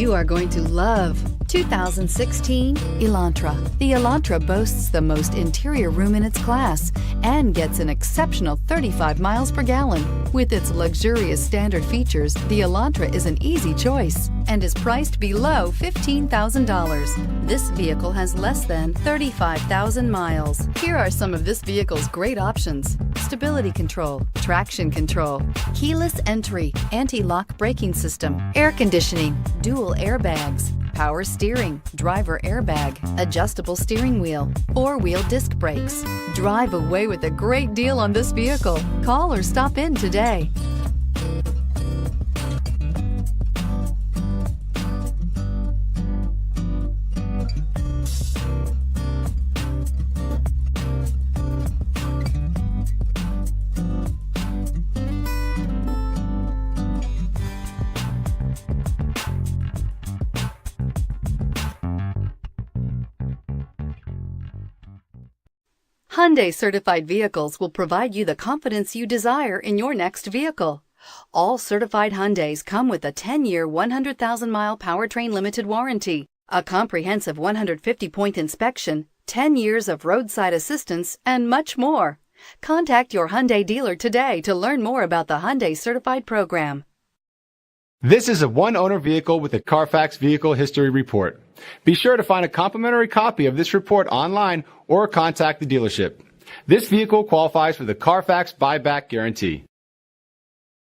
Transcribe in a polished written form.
You are going to love 2016 Elantra. The Elantra boasts the most interior room in its class and gets an exceptional 35 miles per gallon. With its luxurious standard features, the Elantra is an easy choice and is priced below $15,000. This vehicle has less than 35,000 miles. Here are some of this vehicle's great options: stability control, traction control, keyless entry, anti-lock braking system, air conditioning, dual airbags, power steering, driver airbag, adjustable steering wheel, four-wheel disc brakes. Drive away with a great deal on this vehicle. Call or stop in today. Hyundai certified vehicles will provide you the confidence you desire in your next vehicle. All certified Hyundais come with a 10-year, 100,000-mile powertrain limited warranty, a comprehensive 150-point inspection, 10 years of roadside assistance, and much more. Contact your Hyundai dealer today to learn more about the Hyundai Certified program. This is a one-owner vehicle with a Carfax Vehicle History Report. Be sure to find a complimentary copy of this report online or contact the dealership. This vehicle qualifies for the Carfax Buyback Guarantee.